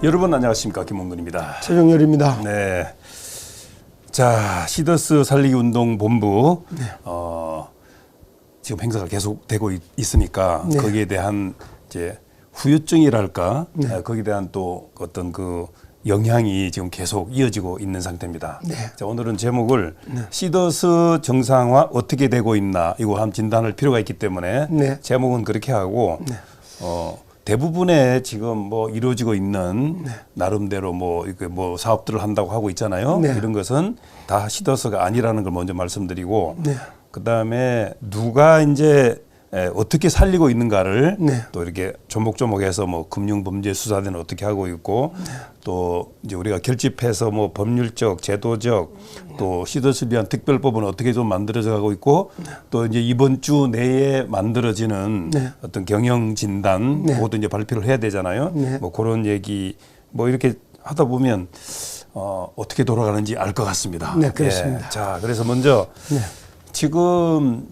여러분 안녕하십니까, 김홍근입니다. 최정열입니다. 네. 자, 시더스 살리기 운동 본부 네. 지금 행사가 계속되고 있으니까 네. 거기에 대한 이제 후유증이랄까, 네. 거기에 대한 또 어떤 그 영향이 지금 계속 이어지고 있는 상태입니다. 네. 자, 오늘은 제목을 시더스 정상화 어떻게 되고 있나 이거 한번 진단할 필요가 있기 때문에 네. 제목은 그렇게 하고 대부분의 지금 뭐 이루어지고 있는 나름대로 뭐 이렇게 뭐 사업들을 한다고 하고 있잖아요. 네. 이런 것은 다 시더스가 아니라는 걸 먼저 말씀드리고, 네. 그다음에 누가 이제 어떻게 살리고 있는가를 네. 또 이렇게 조목조목해서 뭐 금융범죄수사대는 어떻게 하고 있고, 또 이제 우리가 결집해서 뭐 법률적, 제도적, 또 시더스를 위한 특별법은 어떻게 좀 만들어져 가고 있고, 또 이제 이번 주 내에 만들어지는 네. 어떤 경영 진단, 네. 그것도 이제 발표를 해야 되잖아요. 네. 뭐 그런 얘기 뭐 이렇게 하다 보면 어떻게 돌아가는지 알 것 같습니다. 네, 그렇습니다. 예. 자, 그래서 먼저 네. 지금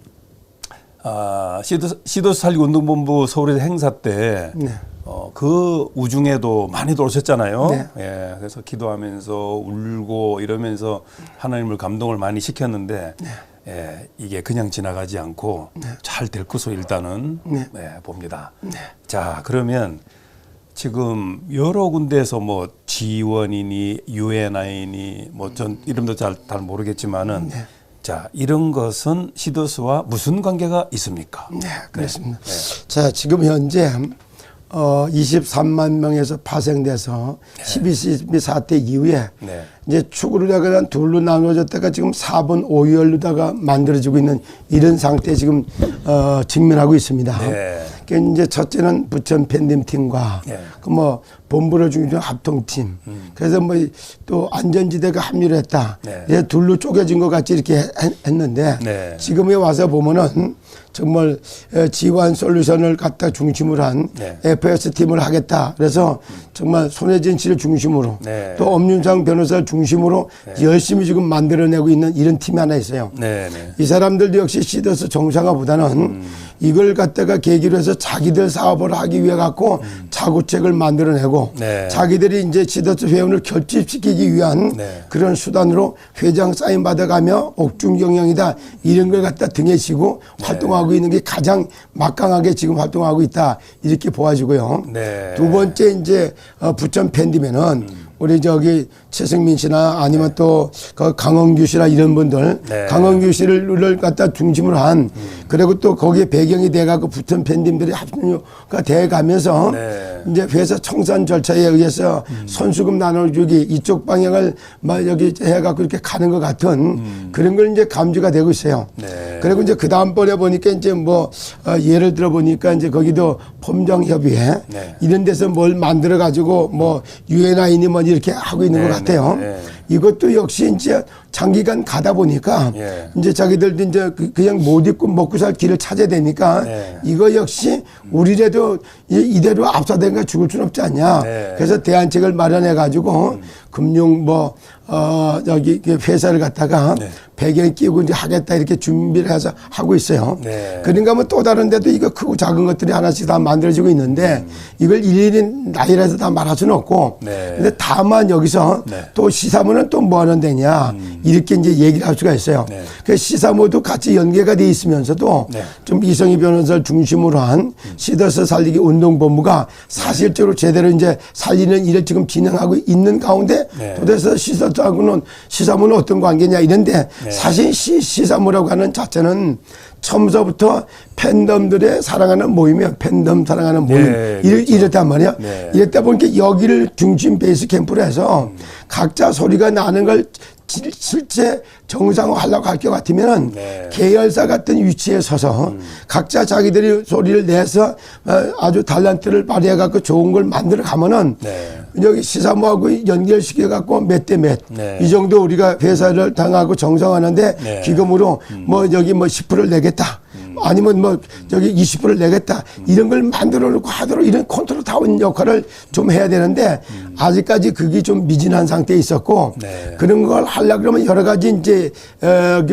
시더스 살리기 운동본부 서울에서 행사 때 네. 그 우중에도 많이들 오셨잖아요. 네. 예, 그래서 기도하면서 울고 이러면서 하나님을 감동을 많이 시켰는데, 예, 이게 그냥 지나가지 않고 잘 될 것으로 일단은 봅니다. 자, 그러면 지금 여러 군데에서 뭐 G1이니 UNI니 뭐 전 이름도 잘 모르겠지만은 자, 이런 것은 시더스와 무슨 관계가 있습니까? 네, 그렇습니다. 자, 지금 현재 23만 명에서 파생돼서 12.12 사태 이후에 이제 축으로 약간 둘로 나눠졌다가 지금 4분 5열로다가 만들어지고 있는 이런 상태에 지금 직면하고 있습니다. 그러니까 이제 첫째는 부천 팬덤팀과 그 뭐 본부를 중심으로 합동팀. 그래서 뭐 또 안전지대가 합류를 했다. 이제 둘로 쪼개진 것 같이 이렇게 했는데 지금에 와서 보면은 정말 G1 솔루션을 갖다 중심으로 한 FS 팀을 하겠다. 그래서 정말 손혜진 씨를 중심으로 또 엄윤상 변호사를 중심으로 열심히 지금 만들어내고 있는 이런 팀이 하나 있어요. 이 사람들도 역시 시더스 정상화보다는 이걸 갖다가 계기로 해서 자기들 사업을 하기 위해 갖고 자구책을 만들어내고 자기들이 이제 시더스 회원을 결집시키기 위한 그런 수단으로 회장 사인 받아가며 옥중 경영이다 이런 걸 갖다 등에 지고 활동하고 있는 게 가장 막강하게 지금 활동하고 있다 이렇게 보아지고요. 두 번째 이제 부천 팬디면은 우리 저기 최승민 씨나 아니면 또 그 강원규 씨나 이런 분들 강원규 씨를 갖다 중심으로 한 그리고 또 거기에 배경이 돼가고 부천 팬님들이 합류가 돼가면서 이제 회사 청산 절차에 의해서 손수금 나눠주기 이쪽 방향을 막 여기 해갖고 이렇게 가는 것 같은 그런 걸 이제 감지가 되고 있어요. 그리고 이제 그 다음번에 보니까 이제 뭐 예를 들어 보니까 이제 거기도 폼정협의회 이런 데서 뭘 만들어 가지고 뭐 UNI니 뭐 이렇게 하고 있는 것 같아요. 이것도 역시 이제 장기간 가다 보니까 이제 자기들도 이제 그냥 못 입고 먹고 살 길을 찾아야 되니까 이거 역시 우리라도 이대로 앞서다가 죽을 수는 없지 않냐. 그래서 대안책을 마련해 가지고 금융 여기 회사를 갖다가 배경에 끼고 이제 하겠다 이렇게 준비를 해서 하고 있어요. 그러니까 뭐 또 다른 데도 이거 크고 작은 것들이 하나씩 다 만들어지고 있는데 이걸 일일이 나열해서 다 말할 수는 없고 근데 다만 여기서 또 시사모는 또 뭐 하는 데냐 이렇게 이제 얘기를 할 수가 있어요. 그 시사모도 같이 연계가 돼 있으면서도 좀 이성희 변호사를 중심으로 한 시더스 살리기 운동본부가 사실적으로 제대로 이제 살리는 일을 지금 진행하고 있는 가운데 도대체 시더스하고는 시사모는 어떤 관계냐 이런데 사실 시사모라고 하는 자체는 처음서부터 팬덤들의 사랑하는 모임이에요. 팬덤 사랑하는 모임. 이랬단 말이야. 이랬다 보니까 여기를 중심 베이스 캠프로 해서 각자 소리가 나는 걸 실제 정상화 하려고 할 것 같으면 계열사 같은 위치에 서서 각자 자기들이 소리를 내서 아주 달란트를 발휘해 갖고 좋은 걸 만들어 가면은 여기 시사모하고 연결시켜 갖고 몇 대 몇 이 정도 우리가 회사를 당하고 정상화하는데 기금으로 뭐 여기 뭐 10%를 내겠다. 아니면 뭐 저기 20%를 내겠다 이런 걸 만들어 놓고 하도록 이런 컨트롤 타운 역할을 좀 해야 되는데 아직까지 그게 좀 미진한 상태에 있었고 그런 걸 하려고 그러면 여러 가지 이제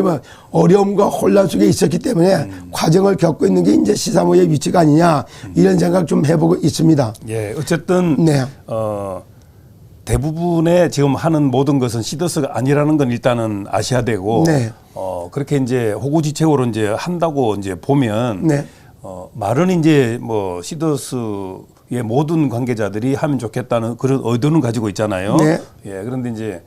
뭐 어려움과 혼란 속에 있었기 때문에 과정을 겪고 있는 게 이제 시사모의 위치가 아니냐 이런 생각 좀 해보고 있습니다. 예, 어쨌든 대부분의 지금 하는 모든 것은 시더스가 아니라는 건 일단은 아셔야 되고, 네. 그렇게 이제 호구지책으로 이제 한다고 이제 보면, 네. 말은 이제 뭐 시더스의 모든 관계자들이 하면 좋겠다는 그런 의도는 가지고 있잖아요. 네. 예, 그런데 이제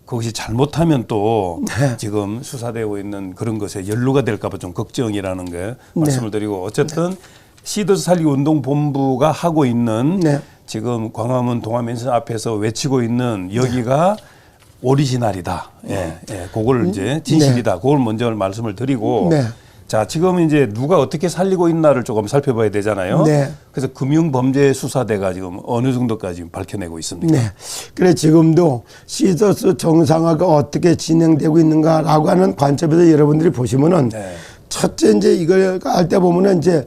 그것이 잘못하면 또 네. 지금 수사되고 있는 그런 것에 연루가 될까봐 좀 걱정이라는 게 말씀을 드리고, 어쨌든 시더스 살리기 운동본부가 하고 있는 네. 지금 광화문 동아면서 앞에서 외치고 있는 여기가 오리지널이다. 예, 예, 그걸 이제 진실이다. 그걸 먼저 말씀을 드리고, 네. 자, 지금 이제 누가 어떻게 살리고 있나를 조금 살펴봐야 되잖아요. 네. 그래서 금융범죄수사대가 지금 어느 정도까지 밝혀내고 있습니까? 네. 그래 지금도 시더스 정상화가 어떻게 진행되고 있는가라고 하는 관점에서 여러분들이 보시면은 네. 첫째 이제 이걸 할 때 보면은 이제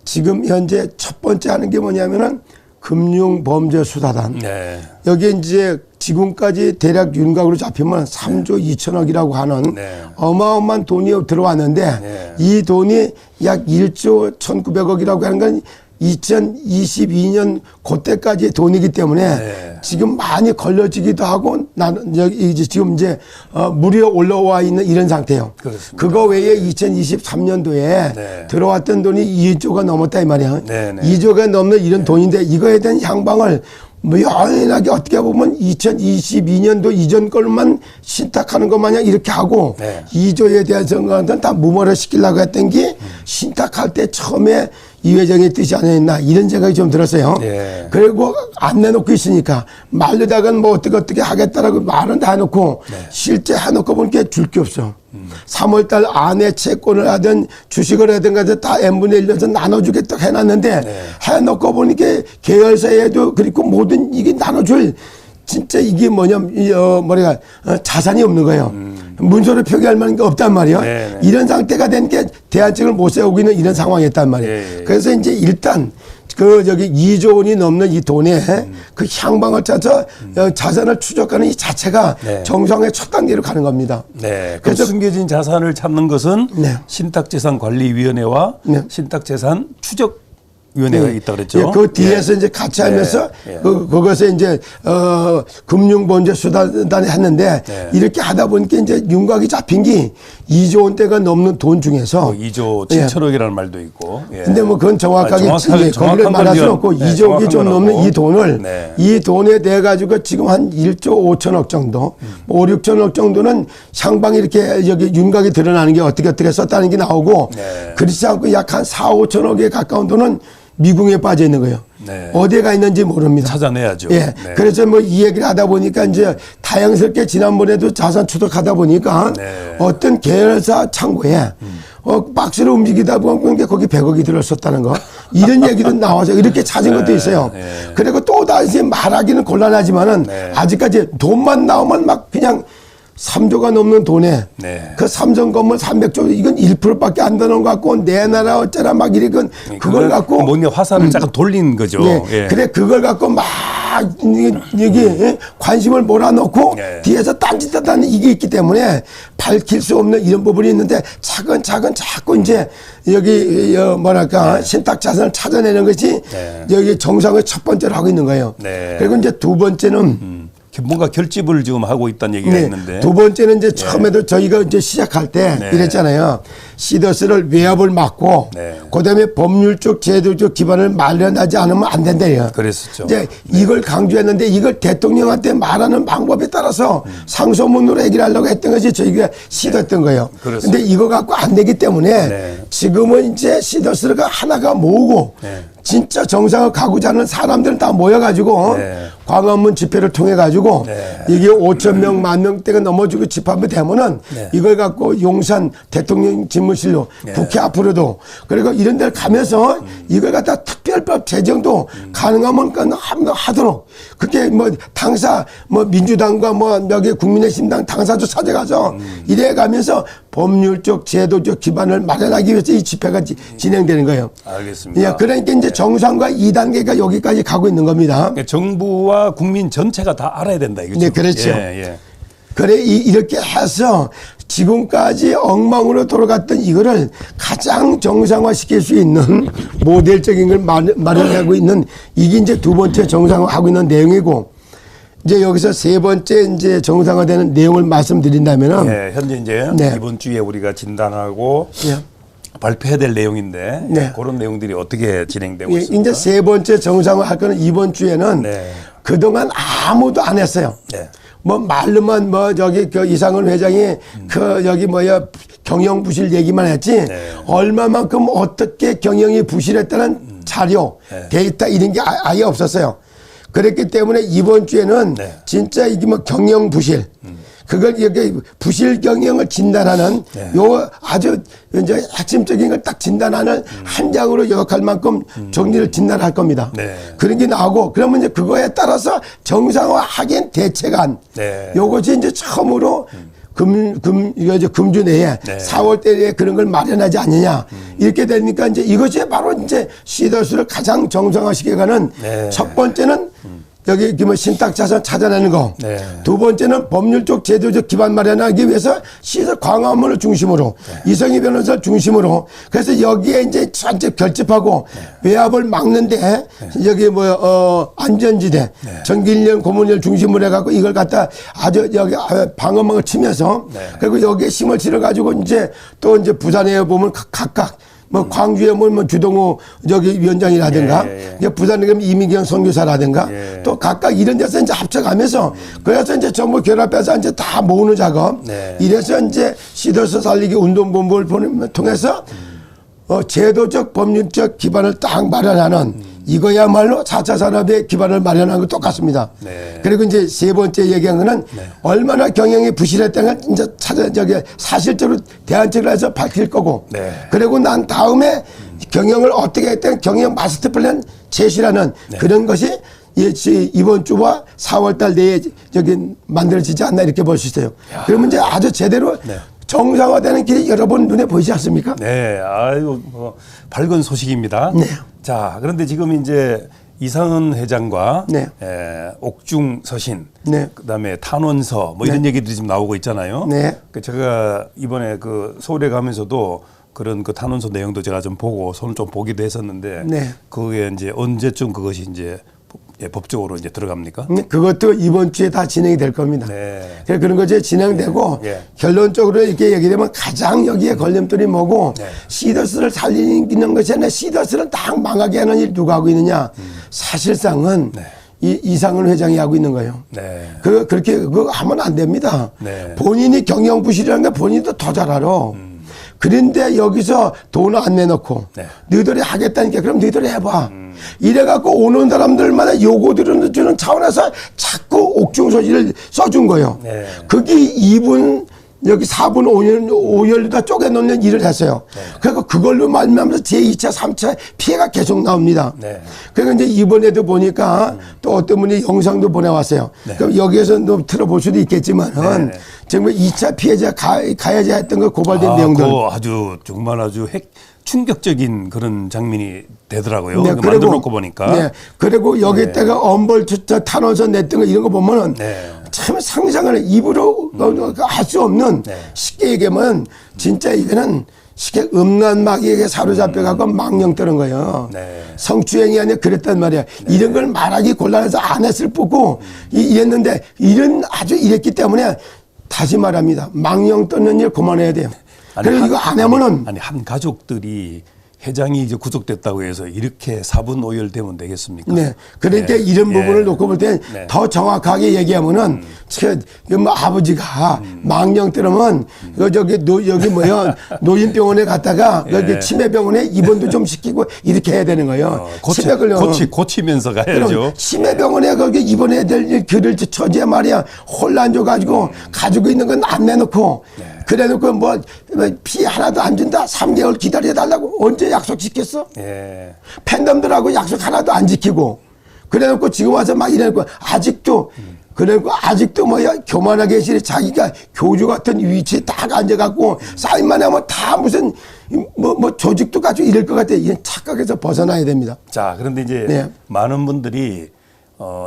지금 현재 첫 번째 하는 게 뭐냐면은 금융범죄수사단. 네. 여기에 이제 지금까지 대략 윤곽으로 잡히면 3조 2천억이라고 하는 네. 어마어마한 돈이 들어왔는데 네. 이 돈이 약 1조 1,900억이라고 하는 건 2022년 그때까지의 돈이기 때문에 네. 지금 많이 걸려지기도 하고 나는 여기 이제 지금 이제 무리에 올라와 있는 이런 상태예요. 그렇습니다. 그거 외에 2023년도에 네. 들어왔던 돈이 2조가 넘었다 이 말이야. 네, 네. 2조가 넘는 이런 돈인데 이거에 대한 향방을 뭐 연연하게 어떻게 보면 2022년도 이전 걸만 신탁하는 것 마냥 이렇게 하고 네. 2조에 대한 생각은 다 무마를 시키려고 했던 게 신탁할 때 처음에 이 회장의 뜻이 아니었나 이런 생각이 좀 들었어요. 네. 그리고 안 내놓고 있으니까 말로다가는 뭐 어떻게 하겠다라고 말은 다 해놓고 실제 해놓고 보니까 줄 게 없어. 3월달 안에 채권을 하든 주식을 하든 간에 다 n분의 1에서 나눠주겠다고 해놨는데 해놓고 보니까 계열사에도 그리고 모든 이게 나눠줄 진짜 이게 뭐냐면 자산이 없는 거예요. 문서를 표기할 만한 게 없단 말이에요. 네네. 이런 상태가 된 게 대안책을 못 세우고 있는 이런 상황이었단 말이에요. 예. 그래서 이제 일단 저기 2조 원이 넘는 이 돈에 그 향방을 찾아 자산을 추적하는 이 자체가 네. 정상의 첫 단계로 가는 겁니다. 네. 그래서 그래서 숨겨진 자산을 찾는 것은 네. 신탁재산관리위원회와 네. 신탁재산 추적위원회가 있다 그랬죠. 예, 그 뒤에서 이제 같이 하면서 예. 그것에 이제 금융범죄수단단이 했는데 네. 이렇게 하다 보니까 이제 윤곽이 잡힌 게 2조 원대가 넘는 돈 중에서 2조 예. 7천억이라는 말도 있고. 예. 근데 뭐 그건 정확하게 거기를 정확한 말할 수는 건 없고 네, 2조억이 좀 정확한 넘는 거라고. 이 돈을 네. 이 돈에 대해 가지고 지금 한 1조 5천억 정도, 5, 6천억 정도는 향방이 이렇게 여기 윤곽이 드러나는 게 어떻게 썼다는 게 나오고 네. 그렇지 않고 약 한 4, 5천억에 가까운 돈은 미궁에 빠져 있는 거예요. 네. 어디에 가 있는지 모릅니다. 찾아내야죠. 예. 네. 그래서 뭐 이 얘기를 하다 보니까 이제 다양스럽게 지난번에도 자산 추적하다 보니까 네. 어떤 계열사 창고에 박스로 움직이다 보니까 거기 100억이 들었었다는 거. 이런 얘기도 나와서 이렇게 찾은 것도 있어요. 네. 그리고 또 다시 말하기는 곤란하지만은 네. 아직까지 돈만 나오면 막 그냥 3조가 넘는 돈에 네. 그 삼성 건물 300조 이건 1%밖에 안 되는 것 같고 내 나라 어쩌라 막 이건 그걸 갖고 뭔가 화살을 잠깐 돌린 거죠. 네. 예. 그래 그걸 갖고 막 이게 관심을 몰아넣고 네. 뒤에서 딴짓하다는 이게 있기 때문에 밝힐 수 없는 이런 부분이 있는데 차근차근 자꾸 이제 여기 뭐랄까 신탁 자산을 찾아내는 것이 네. 여기 정상의 첫 번째로 하고 있는 거예요. 네. 그리고 이제 두 번째는 뭔가 결집을 지금 하고 있다는 얘기가 있는데. 두 번째는 이제 처음에도 저희가 이제 시작할 때 네. 이랬잖아요. 시더스를 외압을 막고 네. 그다음에 법률적 제도적 기반을 마련하지 않으면 안 된대요. 그랬었죠. 이제 이걸 강조했는데 이걸 대통령한테 말하는 방법에 따라서 상소문으로 해결하려고 했던 것이 저희가 시도했던 거예요. 그렇습니다. 근데 이거 갖고 안 되기 때문에 네. 지금은 이제 시더스가 하나가 모으고 네. 진짜 정상을 가고자 하는 사람들은 다 모여가지고 네. 광화문 집회를 통해 가지고 네. 이게 5천 명, 10,000명대가 넘어지고 집합이 되면은 네. 이걸 갖고 용산 대통령 집무실로 국회 앞으로도 그리고 이런 데를 가면서 이걸 갖다 특별법 제정도 가능하면 하도록 그게 뭐 당사 뭐 민주당과 뭐 여기 국민의힘당 당사도 찾아가서 이래 가면서 법률적 제도적 기반을 마련하기 위해서 이 집회가 진행되는 거예요. 알겠습니다. 예, 그러니까 이제 정상과 2단계가 여기까지 가고 있는 겁니다. 그러니까 정부와 국민 전체가 다 알아야 된다 이거죠. 네, 그렇죠. 예, 예. 그래 이렇게 해서 지금까지 엉망으로 돌아갔던 이거를 가장 정상화시킬 수 있는 모델적인 걸 마련하고 있는 이게 이제 두 번째 정상화하고 있는 내용이고 이제 여기서 세 번째 이제 정상화되는 내용을 말씀드린다면은 네, 현재 이제 네. 이번 주에 우리가 진단하고 예. 발표해야 될 내용인데 네. 그런 내용들이 어떻게 진행되고 예, 있습니까? 이제 세 번째 정상화 할 거는 이번 주에는 네. 그동안 아무도 안 했어요. 네. 뭐 말로만 뭐 저기 그 이상은 회장이 그 여기 뭐야 경영 부실 얘기만 했지 네. 얼마만큼 어떻게 경영이 부실했다는 자료, 네. 데이터 이런 게 아예 없었어요. 그랬기 때문에 이번 주에는 네. 진짜 이게 뭐 경영 부실 그걸 이렇게 부실 경영을 진단하는 네. 요 아주 이제 핵심적인 걸 딱 진단하는 한 장으로 요약할 만큼 정리를 진단할 겁니다. 네. 그런 게 나오고 그러면 이제 그거에 따라서 정상화하기엔 대책안 네. 요것이 이제 처음으로 이거 이제 금주 내에 네. 4월 때에 그런 걸 마련하지 않느냐 이렇게 되니까 이제 이것이 바로 이제 시더스를 가장 정상화시켜가는 네. 첫 번째는 여기 뭐 신탁 자산 찾아내는 거. 네. 두 번째는 법률적 제도적 기반 마련하기 위해서 시설 광화문을 중심으로 이성희 변호사를 중심으로 그래서 여기에 이제 전체 결집하고 외압을 막는데 여기 뭐 안전지대 전기인력 고문열 중심으로 해갖고 이걸 갖다 아주 여기 방어막을 치면서 그리고 여기에 힘을 실어 가지고 이제 또 이제 부산에 보면 각각 뭐 광주에 뭐 주동호 저기 위원장이라든가 이제 부산에 가면 이미경 선교사라든가 또 각각 이런 데서 이제 합쳐가면서 그래서 이제 전부 결합해서 이제 다 모으는 작업 이래서 이제 시도서 살리기 운동본부를 통해서 제도적 법률적 기반을 딱 마련하는 이거야말로 4차 산업의 기반을 마련한 거 똑같습니다. 네. 그리고 이제 세 번째 얘기한 거는 얼마나 경영이 부실했다는 걸 이제 사실적으로 대안책을 해서 밝힐 거고 네. 그리고 난 다음에 경영을 어떻게 했든 경영 마스터 플랜 제시라는 그런 것이 이번 주와 4월 달 내에 저기 만들어지지 않나 이렇게 볼 수 있어요. 그러면 이제 아주 제대로 정상화되는 길이 여러분 눈에 보이지 않습니까? 네, 아유, 뭐 밝은 소식입니다. 네. 자, 그런데 지금 이제 이상은 회장과 네. 옥중 서신, 네. 그다음에 탄원서 뭐 이런 얘기들이 지금 나오고 있잖아요. 네. 그 제가 이번에 그 서울에 가면서도 그런 그 탄원서 내용도 제가 좀 보고 손을 좀 보기도 했었는데 네. 그게 이제 언제쯤 그것이 이제 법적으로 이제 들어갑니까? 그것도 이번 주에 다 진행이 될 겁니다. 네. 그래서 그런 것이 진행되고 예. 결론적으로 이렇게 얘기되면 가장 여기에 걸림돌이 뭐고 네. 시더스를 살리는 것이 아니라 시더스를 딱 망하게 하는 일 누가 하고 있느냐. 사실상은 이상은 회장이 하고 있는 거예요. 네. 그렇게 그거 하면 안 됩니다. 네. 본인이 경영 부실이라는 게 본인도 더 잘 알아. 그런데 여기서 돈을 안 내놓고 너희들이 하겠다니까 그럼 너희들이 해봐. 이래갖고 오는 사람들마다 요구들을 주는 차원에서 자꾸 옥중서지를 써준 거예요. 네. 그게 2분 여기 4분 5열 다 쪼개놓는 일을 했어요. 그러니까 그걸로 말미암아서 제2차, 3차 피해가 계속 나옵니다. 네. 그러니까 이제 이번에도 보니까 또 어떤 분이 영상도 보내왔어요. 그럼 여기에서 또 틀어볼 수도 있겠지만은 정말 2차 피해자 가해자 했던 거 고발된 내용들. 그거 아주 정말 아주 충격적인 그런 장면이 되더라고요. 네, 만들어 놓고 보니까. 네. 그리고 여기다가 엄벌 탄원서 냈던 거 이런 거 보면은 참 상상을 입으로 할 수 없는 쉽게 얘기하면 진짜 이거는 쉽게 음란마귀에게 사로잡혀가고 망령 떠는 거예요. 성추행이 아니라 그랬단 말이야. 이런 걸 말하기 곤란해서 안 했을 뿐고 이랬는데 아주 이랬기 때문에 다시 말합니다. 망령 떠는 일 그만해야 돼요. 그리고 이거 안 하면은 한 가족들이 회장이 이제 구속됐다고 해서 이렇게 사분오열되면 되겠습니까? 네. 그러니까 이런 부분을 놓고 볼 때 더 정확하게 얘기하면은 뭐 아버지가 망령 때려면 여기 뭐야 노인병원에 갔다가 여기 치매병원에 입원도 좀 시키고 이렇게 해야 되는 거예요. 고치면서 가야죠. 그럼 치매병원에 거기 입원해야 될 글을 처지야 말이야. 혼란 줘가지고 가지고 있는 건 안 내놓고 그래놓고 뭐 피 하나도 안 준다. 3개월 기다려달라고 언제 약속시켰어? 팬덤들하고 약속 하나도 안 지키고 그래놓고 지금 와서 막 이래놓고 아직도 그래놓고 아직도 뭐야 교만하게 자기가 교주 같은 위치에 딱 앉아갖고 사인만 하면 다 무슨 뭐 조직도 가지고 이럴 것 같아. 이건 착각에서 벗어나야 됩니다. 자, 그런데 이제 많은 분들이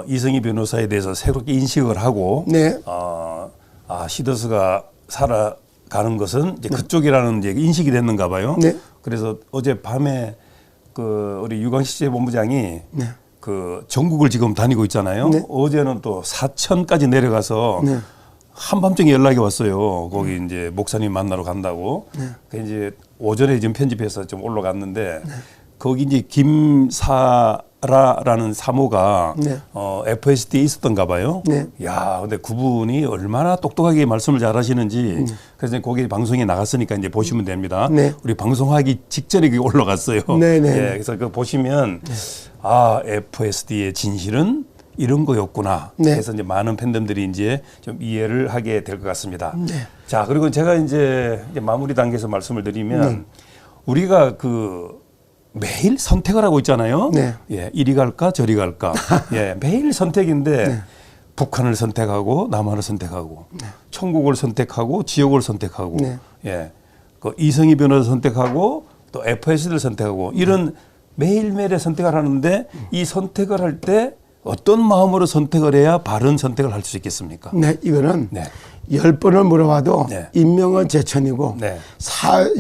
이성희 변호사에 대해서 새롭게 인식을 하고 시더스가 살아가는 것은 이제 그쪽이라는 이제 인식이 됐는가 봐요. 그래서 어제 밤에 그 우리 유광식 본부장이 그 전국을 지금 다니고 있잖아요. 네. 어제는 또 사천까지 내려가서 네. 한밤중에 연락이 왔어요. 거기 이제 목사님 만나러 간다고. 그 이제 오전에 지금 편집해서 좀 올라갔는데 거기 이제 김사라라는 사모가 네. FSD에 있었던가 봐요. 네. 야, 근데 그분이 얼마나 똑똑하게 말씀을 잘 하시는지 그래서 거기 방송에 나갔으니까 이제 보시면 됩니다. 네. 우리 방송하기 직전에 그게 올라갔어요. 네, 네. 예, 그래서 그 보시면 아, FSD의 진실은 이런 거였구나. 네. 그래서 이제 많은 팬덤들이 이제 좀 이해를 하게 될 것 같습니다. 네. 자, 그리고 제가 이제 마무리 단계에서 말씀을 드리면 우리가 그 매일 선택을 하고 있잖아요. 네. 예, 이리 갈까 저리 갈까. 예, 매일 선택인데 북한을 선택하고 남한을 선택하고 천국을 선택하고 지옥을 선택하고 네. 예, 그 이성희 변호사 선택하고 또 FS를 선택하고 이런 매일매일의 선택을 하는데 이 선택을 할 때 어떤 마음으로 선택을 해야 바른 선택을 할 수 있겠습니까? 네, 이거는 네. 10번을 물어봐도 네. 임명은 제천이고 네.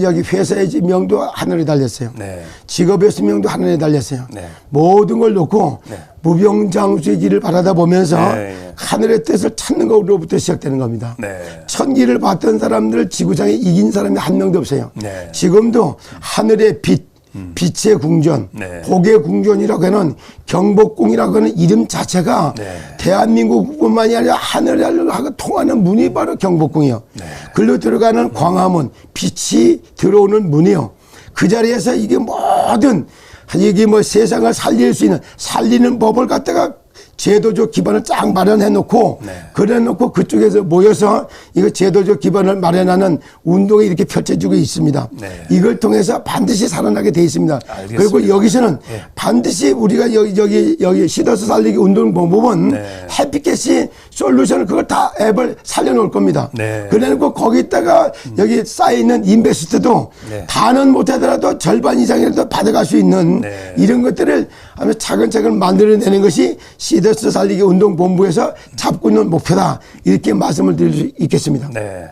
여기 회사의 명도 하늘에 달렸어요. 네. 직업의 수명도 하늘에 달렸어요. 네. 모든 걸 놓고 네. 무병장수의 길을 바라다 보면서 네. 하늘의 뜻을 찾는 것으로부터 시작되는 겁니다. 네. 천기를 봤던 사람들 지구상에 이긴 사람이 한 명도 없어요. 네. 지금도 하늘의 빛, 빛의 궁전, 네. 복의 궁전이라고 하는 경복궁이라고 하는 이름 자체가 네. 대한민국뿐만이 아니라 하늘하고 통하는 문이 바로 경복궁이요. 네. 글로 들어가는 광화문, 빛이 들어오는 문이요. 그 자리에서 이게 모든 이게 뭐 세상을 살릴 수 있는 살리는 법을 갖다가 제도적 기반을 쫙 마련해 놓고 네. 그래 놓고 그쪽에서 모여서 이거 제도적 기반을 마련하는 운동이 이렇게 펼쳐지고 있습니다. 네. 이걸 통해서 반드시 살아나게 돼 있습니다. 알겠습니다. 그리고 여기서는 네. 반드시 우리가 여기 시더스 살리기 운동 방법은 네. 해피캐시 솔루션을 그걸 다 앱을 살려놓을 겁니다. 네. 그래놓고 거기다가 여기 쌓여있는 인베스트도 네. 다는 못하더라도 절반 이상이라도 받아갈 수 있는 네. 이런 것들을 아마 차근차근 만들어내는 것이 시더스 살리기 운동본부에서 잡고 있는 목표다. 이렇게 말씀을 드릴 수 있겠습니다. 네.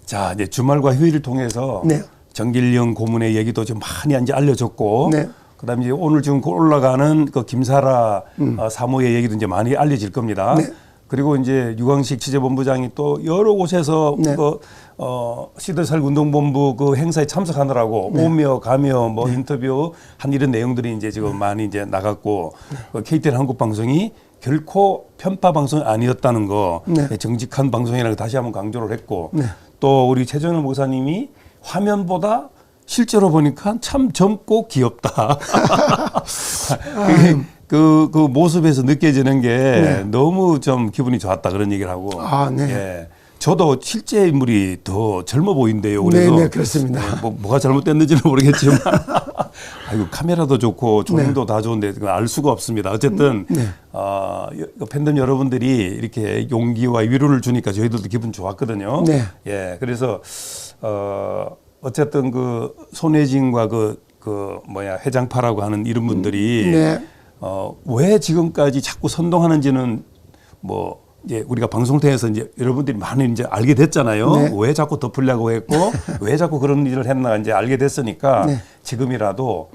자, 이제 주말과 휴일을 통해서 네. 정길영 고문의 얘기도 좀 많이 이제 알려졌고, 네. 그다음에 이제 오늘 지금 올라가는 그 김사라 사모의 얘기도 이제 많이 알려질 겁니다. 네. 그리고 이제 유광식 취재본부장이 또 여러 곳에서 네. 시더살 운동본부 그 행사에 참석하느라고 오며 가며 뭐 인터뷰 한 이런 내용들이 이제 지금 많이 이제 나갔고 그 KTN 한국방송이 결코 편파 방송이 아니었다는 거 네. 정직한 방송이라고 다시 한번 강조를 했고 네. 또 우리 최정현 목사님이 화면보다 실제로 보니까 참 젊고 귀엽다. 그 모습에서 느껴지는 게 네. 너무 좀 기분이 좋았다 그런 얘기를 하고. 아, 네. 예. 저도 실제 인물이 더 젊어 보인대요. 그래서 네, 그렇습니다. 뭐가 잘못됐는지는 모르겠지만, 아이고 카메라도 좋고 조명도 다 좋은데 그걸 알 수가 없습니다. 어쨌든 네. 팬덤 여러분들이 이렇게 용기와 위로를 주니까 저희들도 기분 좋았거든요. 네. 예, 그래서 어쨌든 그 손혜진과 회장파라고 하는 이런 분들이 네. 왜 지금까지 자꾸 선동하는지는 뭐 이제 우리가 방송 통해서 이제 여러분들이 많이 이제 알게 됐잖아요. 네. 왜 자꾸 덮으려고 했고 왜 자꾸 그런 일을 했나 이제 알게 됐으니까 네. 지금이라도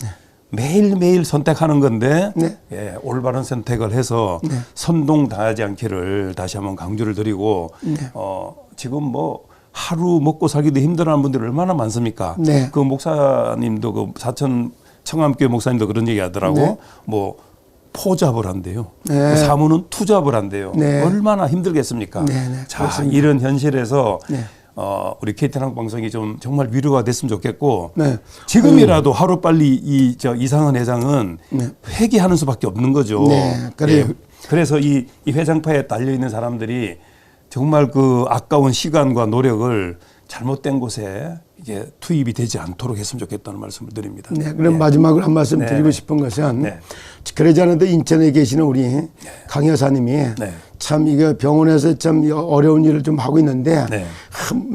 매일매일 선택하는 건데 네. 예, 올바른 선택을 해서 선동 당하지 않기를 다시 한번 강조를 드리고 지금 뭐 하루 먹고 살기도 힘들어하는 분들이 얼마나 많습니까? 네. 그 목사님도 그 사천 청암교회 목사님도 그런 얘기 하더라고. 네. 뭐 포잡을 한대요. 네. 사모는 투잡을 한대요. 네. 얼마나 힘들겠습니까? 네, 네, 자, 그렇습니다. 이런 현실에서 네. 우리 KTN 한국방송이 좀 정말 위로가 됐으면 좋겠고 네. 지금이라도 하루 빨리 이상은 회장은 네. 회개하는 수밖에 없는 거죠. 네, 그래요. 예, 그래서 이 회장파에 달려 있는 사람들이 정말 그 아까운 시간과 노력을 잘못된 곳에 이제 투입이 되지 않도록 했으면 좋겠다는 말씀을 드립니다. 네, 그럼 예. 마지막으로 한 말씀 네. 드리고 싶은 것은 네. 그러지 않아도 인천에 계시는 우리 강 여사님이 네. 참 이거 병원에서 참 어려운 일을 좀 하고 있는데 네.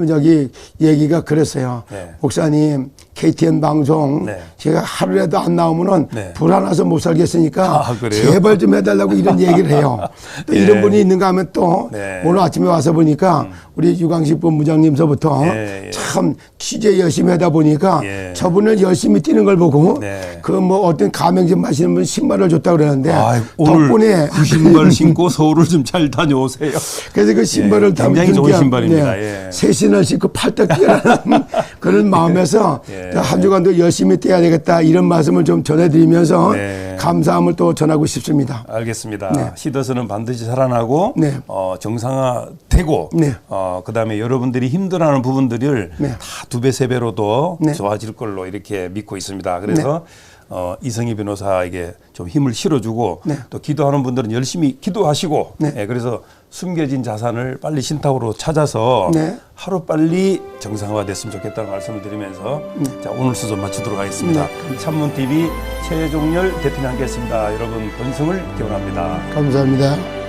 여기 얘기가 그랬어요. 네. 목사님 KTN 방송 네. 제가 하루라도 안 나오면은 네. 불안해서 못 살겠으니까 아, 그래요? 제발 좀 해달라고 이런 얘기를 해요. 또 예. 이런 분이 있는가 하면 또 네. 오늘 아침에 와서 보니까 우리 유광식 본부장님서부터 예, 예. 참 취재 열심히 하다 보니까 예. 저분을 열심히 뛰는 걸 보고 네. 그 뭐 어떤 가맹점 마시는 분 신발을 줬다 그러는데 아, 오늘 덕분에 그 신발 신고 서울을 좀 잘 다녀오세요. 그래서 그 신발을 예, 굉장히 좋은 담긴 신발입니다. 네, 예. 새 신을 신고 팔딱 뛰라는 그런 마음에서 예. 한 주간도 열심히 뛰어야 되겠다 이런 말씀을 좀 전해드리면서 네. 감사함을 또 전하고 싶습니다. 알겠습니다. 시더스는 반드시 살아나고 네. 정상화되고 네. 그다음에 여러분들이 힘들어하는 부분들을 네. 다 2배, 3배로 더 네. 좋아질 걸로 이렇게 믿고 있습니다. 그래서 이성희 변호사에게 좀 힘을 실어주고 네. 또 기도하는 분들은 열심히 기도하시고 네. 예, 그래서 숨겨진 자산을 빨리 신탁으로 찾아서 네. 하루 빨리 정상화됐으면 좋겠다는 말씀을 드리면서 자, 오늘 수업 마치도록 하겠습니다. 찬문TV 최종열 대표님 함께했습니다. 여러분 건승을 기원합니다. 감사합니다.